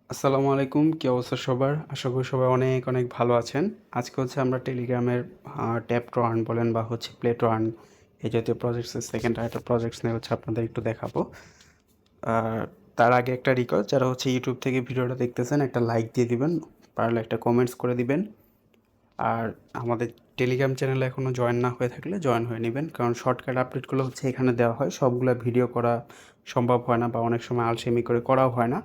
আসসালামু আলাইকুম। কি অবস্থা সবার? আশা করি সবাই অনেক, অনেক ভালো আছেন। আজকে হচ্ছে আমরা টেলিগ্রামের ট্যাপ টু আর্ন বলেন বা হচ্ছে প্লে টু আর্ন এই জাতীয় প্রজেক্টসের সেকেন্ড আরেকটা প্রজেক্টস নিয়ে হচ্ছে আপনাদের একটু দেখাবো। আর তার আগে একটা রিকোয়েস্ট, যারা হচ্ছে ইউটিউব থেকে ভিডিওটা দেখতেছেন একটা লাইক দিয়ে দিবেন, পারলে একটা কমেন্টস করে দিবেন। আর আমাদের টেলিগ্রাম চ্যানেলে এখনও জয়েন না হয়ে থাকলে জয়েন হয়ে নেবেন, কারণ শর্টকাট আপডেটগুলো হচ্ছে এখানে দেওয়া হয়। সবগুলো ভিডিও করা সম্ভব হয় না বা অনেক সময় আলসেমি করে করাও হয় না।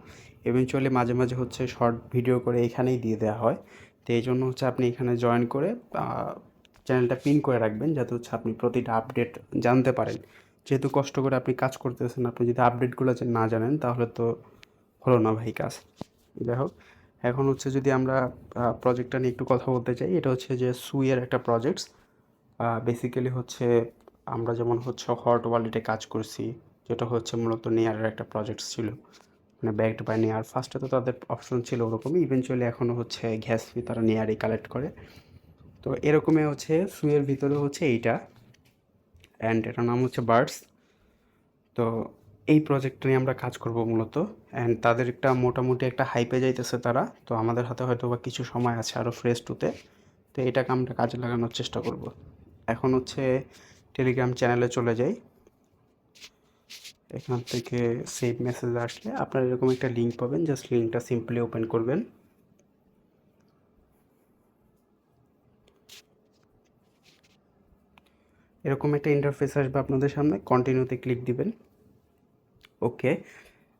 ইভেনচুয়ালি মাঝে মাঝে হচ্ছে শর্ট ভিডিও করে এখানেই দিয়ে দেওয়া হয়। তো এই জন্য হচ্ছে আপনি এখানে জয়েন করে চ্যানেলটা পিন করে রাখবেন, যাতে হচ্ছে আপনি প্রতিটা আপডেট জানতে পারেন। যেহেতু কষ্ট করে আপনি কাজ করতেছেন, আপনি যদি আপডেটগুলো না জানেন তাহলে তো হলো না ভাই কাজ। যাই হোক, এখন হচ্ছে যদি আমরা প্রজেক্টটা নিয়ে একটু কথা বলতে চাই, এটা হচ্ছে যে সুইয়ের একটা প্রজেক্টস। বেসিক্যালি হচ্ছে আমরা যেমন হচ্ছে হট ওয়ালেটে কাজ করছি, যেটা হচ্ছে মূলত নেয়ারের একটা প্রজেক্টস ছিল, মানে ব্যাকড বাই নেয়ার। ফার্স্টে তো তাদের অপশন ছিল ওরকমই, ইভেনচুয়ালি এখনও হচ্ছে গ্যাস ফি তারা নেয়ারই কালেক্ট করে। তো এরকমই হচ্ছে সুইয়ের ভিতরে হচ্ছে এইটা, অ্যান্ড এটার নাম হচ্ছে বার্ডস। তো এই প্রজেক্টটা নিয়ে আমরা কাজ করব মূলত, অ্যান্ড তাদের একটা মোটামুটি একটা হাইপে যাইতেছে তারা। তো আমাদের হাতে হয়তো বা কিছু সময় আছে আরও ফ্রেশ টুতে, তো এটাকে আমরা কাজে লাগানোর চেষ্টা করব। এখন হচ্ছে টেলিগ্রাম চ্যানেলে চলে যাই। এখান থেকে সেভ মেসেজ আসলে আপনার এরকম একটা লিঙ্ক পাবেন, জাস্ট লিঙ্কটা সিম্পলি ওপেন করবেন। এরকম একটা ইন্টারফেস আসবে আপনাদের সামনে, কন্টিনিউতে ক্লিক দিবেন। ওকে,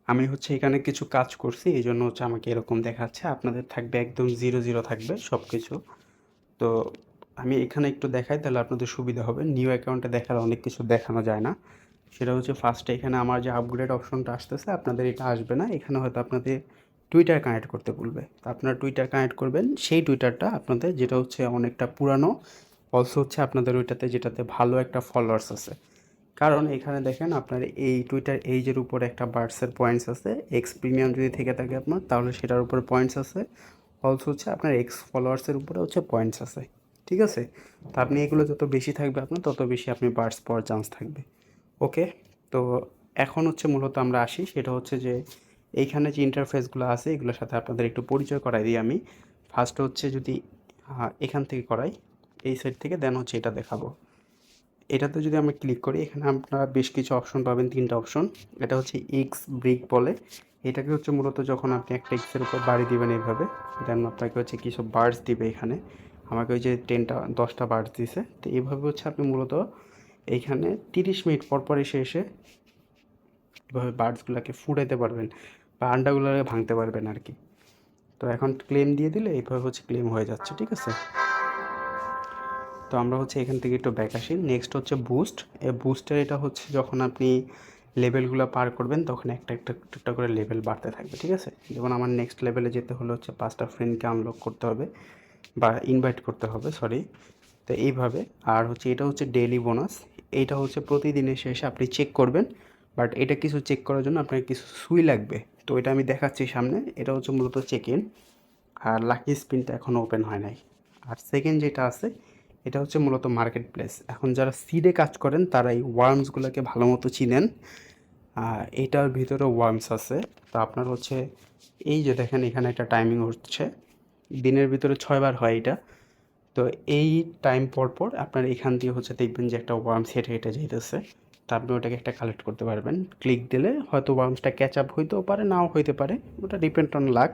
আমি হচ্ছে এখানে কিছু কাজ করছি, এই জন্য হচ্ছে আমাকে এরকম দেখাচ্ছে। আপনাদের থাকবে একদম জিরো জিরো থাকবে সব কিছু। তো আমি এখানে একটু দেখাই, তাহলে আপনাদের সুবিধা হবে। নিউ অ্যাকাউন্টে দেখালে অনেক কিছু দেখানো যায় না। সেটা হচ্ছে ফার্স্টে এখানে আমার যে আপগ্রেড অপশনটা আসতেছে, আপনাদের এটা আসবে না। এখানে হয়তো আপনাদের টুইটার কানেক্ট করতে বলবে, তো আপনারা টুইটার কানেক্ট করবেন। সেই টুইটারটা আপনাদের যেটা হচ্ছে অনেকটা পুরানো, অলসো হচ্ছে আপনাদের ওইটাতে যেটাতে ভালো একটা ফলোয়ার্স আছে। কারণ এখানে দেখেন আপনার এই টুইটার এইজের উপরে একটা বার্ডসের পয়েন্টস আছে। এক্স প্রিমিয়াম যদি থেকে থাকে আপনার, তাহলে সেটার উপরে পয়েন্টস আছে। অলসো হচ্ছে আপনার এক্স ফলোয়ার্সের উপরে হচ্ছে পয়েন্টস আছে। ঠিক আছে, তো আপনি এগুলো যত বেশি থাকবে আপনার, তত বেশি আপনি বার্ডস পাওয়ার চান্স থাকবে। ওকে, তো এখন হচ্ছে মূলত আমরা আসি, সেটা হচ্ছে যে এইখানে যে ইন্টারফেসগুলো আছে এগুলোর সাথে আপনাদের একটু পরিচয় করাই দিই আমি। ফার্স্ট হচ্ছে যদি এখান থেকে করাই, এই সাইড থেকে, দেন হচ্ছে এটা দেখাবো। এটাতে যদি আমরা ক্লিক করি, এখানে আপনারা বেশ কিছু অপশন পাবেন, তিনটা অপশন। এটা হচ্ছে এক্স ব্রিক বলে। এটাকে হচ্ছে মূলত যখন আপনি একটা এক্সের উপর বাড়ি দিবেন এইভাবে, দেন আপনাকে হচ্ছে কিছু বার্ডস দিবে এখানে। আমাকে ওই যে 10টা বার্ডস দিছে। তো এইভাবে হচ্ছে আপনি মূলত এইখানে 30 মিনিট পর পর এসে এসে এভাবে বার্ডসগুলোকে ফুটাইতে পারবেন বা আন্ডাগুলোকে ভাঙতে পারবেন আর কি। তো এখন ক্লেম দিয়ে দিলে এইভাবে হচ্ছে ক্লেম হয়ে যাচ্ছে। ঠিক আছে, তো আমরা হচ্ছে এখান থেকে একটু ব্যাক আসি। নেক্সট হচ্ছে বুস্ট। এই বুস্টের এটা হচ্ছে যখন আপনি লেভেলগুলো পার করবেন, তখন একটা একটা একটা করে লেভেল বাড়তে থাকবে। ঠিক আছে, যেমন আমার নেক্সট লেভেলে যেতে হলে হচ্ছে 5টা ফ্রেন্ডকে আনলক করতে হবে বা ইনভাইট করতে হবে, সরি। তো এইভাবে। আর হচ্ছে এটা হচ্ছে ডেইলি বোনাস। এইটা হচ্ছে প্রতিদিনের শেষে আপনি চেক করবেন, বাট এটা কিছু চেক করার জন্য আপনার কিছু সুই লাগবে। তো এটা আমি দেখাচ্ছি সামনে। এটা হচ্ছে মূলত চেক ইন, আর লাকি স্পিনটা এখনও ওপেন হয় নাই। আর সেকেন্ড যেটা আছে, এটা হচ্ছে মূলত মার্কেট প্লেস। এখন যারা সিডে কাজ করেন তারা এই ওয়ার্মসগুলোকে ভালো মতো চিনেন। এইটার ভিতরে ওয়ার্মস আছে। তো আপনার হচ্ছে এই যে দেখেন এখানে একটা টাইমিং হচ্ছে, দিনের ভিতরে 6বার হয় এটা। তো এই টাইম পর পর আপনার এখান দিয়ে হচ্ছে দেখবেন যে একটা ওয়ার্মস হেঁটে হেঁটে যেতেছে। তা আপনি ওটাকে একটা কালেক্ট করতে পারবেন। ক্লিক দিলে হয়তো ওয়ার্মসটা ক্যাচ আপ হইতেও পারে, নাও হইতে পারে, ওটা ডিপেন্ড অন লাক।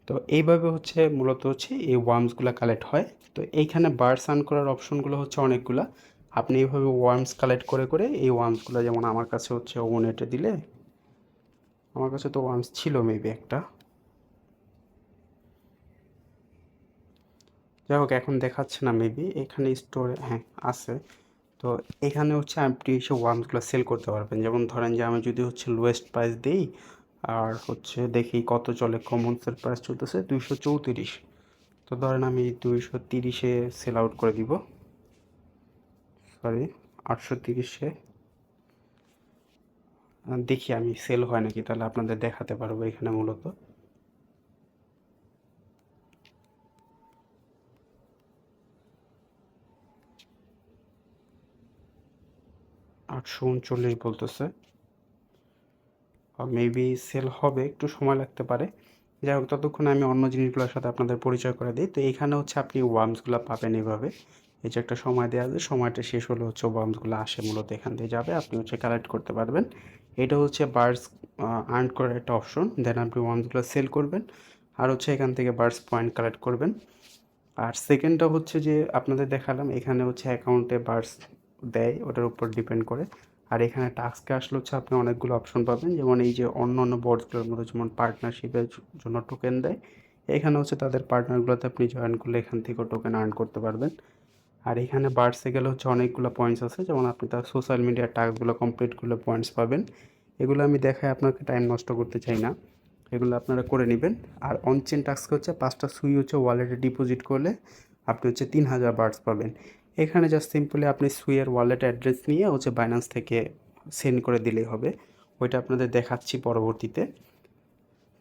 তো এইভাবে হচ্ছে মূলত হচ্ছে এই ওয়ার্মসগুলো কালেক্ট হয়। তো এইখানে বার্ডস আর্ন করার অপশনগুলো হচ্ছে অনেকগুলা। আপনি এইভাবে ওয়ার্মস কালেক্ট করে করে এই ওয়ার্মসগুলো, যেমন আমার কাছে হচ্ছে ওনেটে দিলে, আমার কাছে তো ওয়ার্মস ছিল মেবি একটা, যাই হোক এখন দেখাচ্ছে না মেবি, এখানে স্টোরে হ্যাঁ আছে। তো এখানে হচ্ছে আপনি এসে ওয়ার্মসগুলো সেল করতে পারবেন। যেমন ধরেন যে আমি যদি হচ্ছে লোয়েস্ট প্রাইস দিই, আর হচ্ছে দেখি কত চলে, কমন্সের প্রাইস চলতেছে 234। তো ধরেন আমি 230-এ সেল আউট করে দিব, সরি 830-এ। দেখি আমি সেল হয় নাকি, তাহলে আপনাদের দেখাতে পারবো এখানে মূলত। 839 বলতেছে, মেবি সেল হবে, একটু সময় লাগতে পারে। যাই হোক, ততক্ষণে আমি অন্য জিনিসগুলোর সাথে আপনাদের পরিচয় করে দিই। তো এইখানে হচ্ছে আপনি ওয়ার্মসগুলো পাবেন এভাবে। এই যে একটা সময় দেওয়া আছে, সময়টা শেষ হলে হচ্ছে ওয়ার্মসগুলো আসে মূলত এখান দিয়ে যাবে, আপনি হচ্ছে কালেক্ট করতে পারবেন। এটা হচ্ছে বার্ডস আর্ন করার একটা অপশন। দেন আপনি ওয়ার্মসগুলো সেল করবেন আর হচ্ছে এখান থেকে বার্ডস পয়েন্ট কালেক্ট করবেন। আর সেকেন্ডটা হচ্ছে যে আপনাদের দেখালাম, এখানে হচ্ছে অ্যাকাউন্টে বার্ডস দেয়, ওটার উপর ডিপেন্ড করে। আর এখানে টাস্কে আসলে হচ্ছে আপনি অনেকগুলো অপশন পাবেন, যেমন এই যে অন্য অন্য বোর্ডসগুলোর মধ্যে যেমন পার্টনারশিপের জন্য টোকেন দেয়, এখানে হচ্ছে তাদের পার্টনারগুলোতে আপনি জয়েন করলে এখান থেকেও টোকেন আর্ন করতে পারবেন। আর এখানে বার্ডসে গেলে হচ্ছে অনেকগুলো পয়েন্টস আছে, যেমন আপনি তার সোশ্যাল মিডিয়ার টাস্কগুলো কমপ্লিট করলে পয়েন্টস পাবেন। এগুলো আমি দেখায় আপনাকে টাইম নষ্ট করতে চাই না, এগুলো আপনারা করে নেবেন। আর অনচেন টাস্ক হচ্ছে 5টা সুই হচ্ছে ওয়ালেটে ডিপোজিট করলে আপনি হচ্ছে 3000 বার্ডস পাবেন। এখানে জাস্ট সিম্পলি আপনি সুইয়ের ওয়ালেট অ্যাড্রেস নিয়ে হচ্ছে বাইন্যান্স থেকে সেন্ড করে দিলেই হবে, ওইটা আপনাদের দেখাচ্ছি পরবর্তীতে।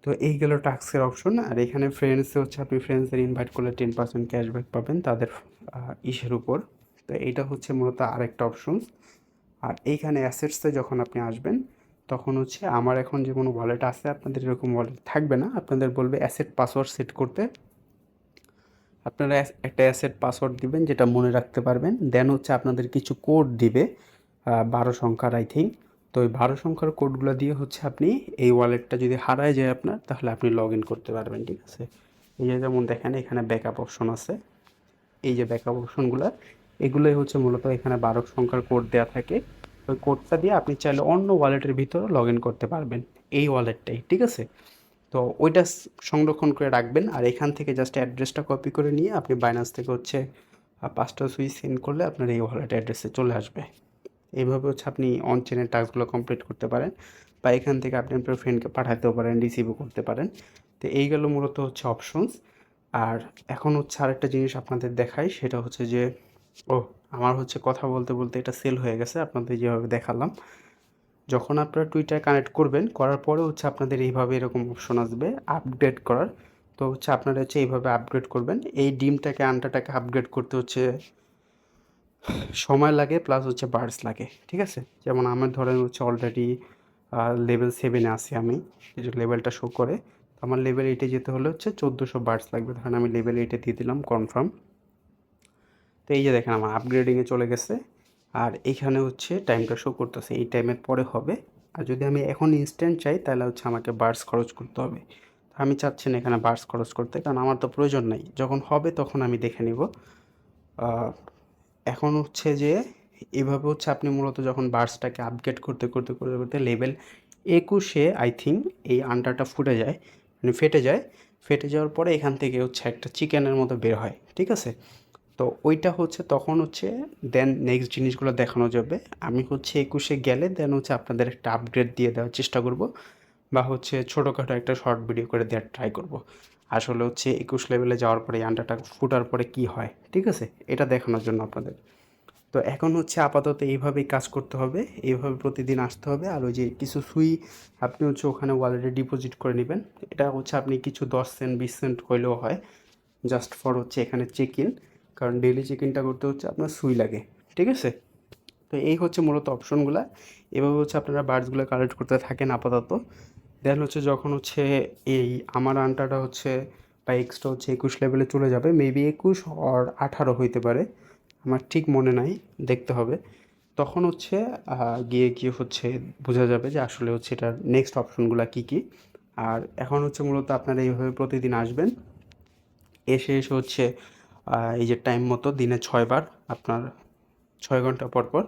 তো এই গেল টাস্কের অপশন। আর এখানে ফ্রেন্ডসে হচ্ছে আপনি ফ্রেন্ডসদের ইনভাইট করলে 10% ক্যাশব্যাক পাবেন তাদের ইসের উপর। তো এইটা হচ্ছে মূলত আরেকটা অপশনস। আর এইখানে অ্যাসেটসে যখন আপনি আসবেন তখন হচ্ছে আমার এখন যে কোনো ওয়ালেট আছে, আপনাদের এরকম ওয়ালেট থাকবে না, আপনাদের বলবে অ্যাসেট পাসওয়ার্ড সেট করতে। আপনারা একটা অ্যাসেট পাসওয়ার্ড দিবেন যেটা মনে রাখতে পারবেন, দেন হচ্ছে আপনাদের কিছু কোড দিবে 12 সংখ্যার আই থিঙ্ক। তো ওই 12 সংখ্যার কোডগুলো দিয়ে হচ্ছে আপনি এই ওয়ালেটটা যদি হারায় যায় আপনার, তাহলে আপনি লগ ইন করতে পারবেন, ঠিক আছে। এই যে যেমন দেখেন এখানে ব্যাকআপ অপশন আছে, এই যে ব্যাকআপ অপশনগুলো, এগুলোই হচ্ছে মূলত এখানে 12 সংখ্যার কোড দেওয়া থাকে। ওই কোডটা দিয়ে আপনি চাইলে অন্য ওয়ালেটের ভিতরে লগ ইন করতে পারবেন, এই ওয়ালেটটাই, ঠিক আছে। তো ওইটা সংরক্ষণ করে রাখবেন। আর এখান থেকে জাস্ট অ্যাড্রেসটা কপি করে নিয়ে আপনি বাইন্যান্স থেকে হচ্ছে 5টা সুইচ সেন্ড করলে আপনার এই ওয়ালেট অ্যাড্রেসে চলে আসবে। এইভাবে হচ্ছে আপনি অন চেনের টাস্কগুলো কমপ্লিট করতে পারেন, বা এখান থেকে আপনি আপনার ফ্রেন্ডকে পাঠাতেও পারেন, রিসিভও করতে পারেন। তো এইগুলো মূলত হচ্ছে অপশনস। আর এখন হচ্ছে আরেকটা জিনিস আপনাদের দেখাই, সেটা হচ্ছে যে ও আমার হচ্ছে কথা বলতে বলতে এটা সেল হয়ে গেছে, আপনাদের যেভাবে দেখালাম। যখন আপনারা টুইটার কানেক্ট করবেন, করার পরে হচ্ছে আপনাদের এইভাবে এরকম অপশন আসবে আপগ্রেড করার। তো হচ্ছে আপনারা হচ্ছে এইভাবে আপগ্রেড করবেন। এই ডিমটাকে আন্ডাটাকে আপগ্রেড করতে হচ্ছে সময় লাগে, প্লাস হচ্ছে বার্ডস লাগে, ঠিক আছে। যেমন আমার ধরেন হচ্ছে অলরেডি লেভেল 7-এ আছি আমি, এই যে লেভেলটা শো করে। তো আমার লেভেল 8-এ যেতে হলে হচ্ছে 1400 বার্ডস লাগবে। ধরেন আমি লেভেল 8-এ দিয়ে দিলাম কনফার্ম। তো এই যে দেখেন আমার আপগ্রেডিংয়ে চলে গেছে। আর এইখানে হচ্ছে টাইমটা শো করতেছে, এই টাইমের পরে হবে। আর যদি আমি এখন ইনস্ট্যান্ট চাই তাহলে হচ্ছে আমাকে বার্ডস খরচ করতে হবে। আমি চাচ্ছি না এখানে বার্ডস খরচ করতে, কারণ আমার তো প্রয়োজন নাই, যখন হবে তখন আমি দেখে নিব। এখন হচ্ছে যে এভাবে হচ্ছে আপনি মূলত যখন বার্ডসটাকে আপগ্রেড করতে করতে করতে করতে লেভেল 21-এ আই থিঙ্ক এই আন্ডারটা ফুটে যায়, মানে ফেটে যায়। ফেটে যাওয়ার পরে এখান থেকে হচ্ছে একটা চিকেনের মতো বের হয়, ঠিক আছে। তো ওইটা হচ্ছে তখন হচ্ছে দেন নেক্সট জিনিসগুলো দেখানো যাবে। আমি হচ্ছে 21-এ গেলে দেন হচ্ছে আপনাদের একটা আপগ্রেড দিয়ে দেওয়ার চেষ্টা করব, বা হচ্ছে ছোটোখাটো একটা শর্ট ভিডিও করে দেওয়ার ট্রাই করব। আসলে হচ্ছে 21 লেভেলে যাওয়ার পরে এই আন্ডারটা ফুটার পরে কি হয়, ঠিক আছে, এটা দেখানোর জন্য আপনাদের। তো এখন হচ্ছে আপাতত এইভাবেই কাজ করতে হবে, এইভাবে প্রতিদিন আসতে হবে। আর ওই যে কিছু সুই আপনি হচ্ছে ওখানে ওয়ালেটে ডিপোজিট করে নেবেন। এটা হচ্ছে আপনি কিছু 10 সেন্ট 20 সেন্ট হইলেও হয়, জাস্ট ফর হচ্ছে এখানে চেক ইন, কারণ ডেইলি চেক ইনটা করতে হচ্ছে আপনার সুই লাগে, ঠিক আছে। তো এই হচ্ছে মূলত অপশনগুলো। এভাবে হচ্ছে আপনারা বার্ডসগুলো কালেক্ট করতে থাকেন আপাতত। দেন হচ্ছে যখন হচ্ছে এই আমার আন্টাটা হচ্ছে বা এক্সটা হচ্ছে 21 লেভেলে চলে যাবে, মেবি 21 আর 18 হইতে পারে, আমার ঠিক মনে নাই, দেখতে হবে। তখন হচ্ছে গিয়ে গিয়ে হচ্ছে বোঝা যাবে যে আসলে হচ্ছে এটার নেক্সট অপশনগুলো কী কী। আর এখন হচ্ছে মূলত আপনারা এইভাবে প্রতিদিন আসবেন, এসে এসে হচ্ছে এই যে টাইম মতো দিনে 6 বার আপনার 6 ঘন্টা পর পর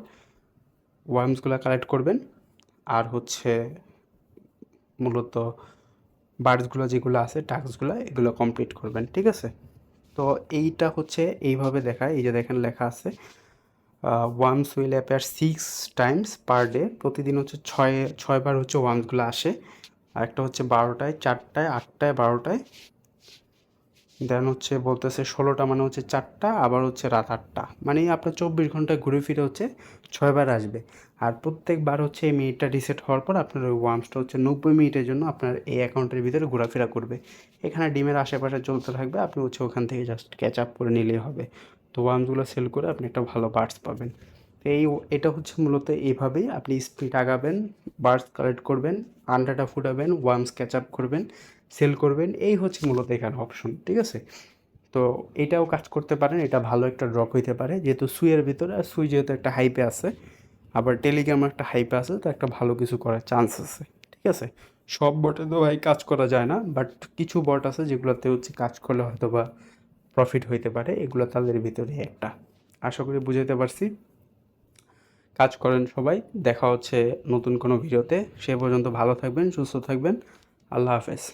ওয়ার্মসগুলো কালেক্ট করবেন। আর হচ্ছে মূলত বার্ডসগুলো যেগুলো আছে টাস্কগুলো এগুলো কমপ্লিট করবেন, ঠিক আছে। তো এইটা হচ্ছে এইভাবে দেখায়, এই যে দেখেন লেখা আছে worms will appear 6 Times per day. প্রতিদিন হচ্ছে 6বার হচ্ছে ওয়ার্মসগুলো আসে। আর একটা হচ্ছে 12টায়, 4টায়, 8টায়, 12টায়। দেন হচ্ছে বলতেছে 16টা মানে হচ্ছে 4টা, আবার হচ্ছে রাত 8টা, মানে আপনার 24 ঘন্টায় ঘুরে ফিরে হচ্ছে 6বার আসবে। আর প্রত্যেকবার হচ্ছে এই মিনিটটা রিসেট হওয়ার পর আপনার ওই ওয়ার্মসটা হচ্ছে 90 মিনিটের জন্য আপনার এই অ্যাকাউন্টের ভিতরে ঘোরাফেরা করবে। এখানে ডিমের আশেপাশে চলতে থাকবে, আপনি হচ্ছে ওখান থেকে জাস্ট ক্যাচ আপ করে নিলেই হবে। তো ওয়ার্মসগুলো সেল করে আপনি একটা ভালো বার্ডস পাবেন। তো এটা হচ্ছে মূলত এইভাবেই আপনি স্পিড আগাবেন, বার্স কালেক্ট করবেন, আন্ডাটা ফুটাবেন, ওয়ার্মস ক্যাচ আপ করবেন, সেল করবেন, এই হচ্ছে মূলত এখানে অপশন, ঠিক আছে? তো এটাও কাজ করতে পারেন, এটা ভালো একটা ড্রপ হইতে পারে যেহেতু সুইয়ের ভিতরে, আর সুই যেহেতু একটা হাইপে আছে, আবার টেলিগ্রামও একটা হাইপে আছে, তো একটা ভালো কিছু করার চান্স আছে, ঠিক আছে? সব বটে তো ভাই কাজ করা যায় না, বাট কিছু বট আছে যেগুলোতে হচ্ছে কাজ করলে হয়তো বা প্রফিট হইতে পারে, এগুলো তাদের ভিতরে একটা। আশা করি বুঝাতে পারছি। কাজ করেন সবাই, দেখা হচ্ছে নতুন কোনো ভিডিওতে। সে পর্যন্ত ভালো থাকবেন, সুস্থ থাকবেন। আল্লাহ হাফেজ।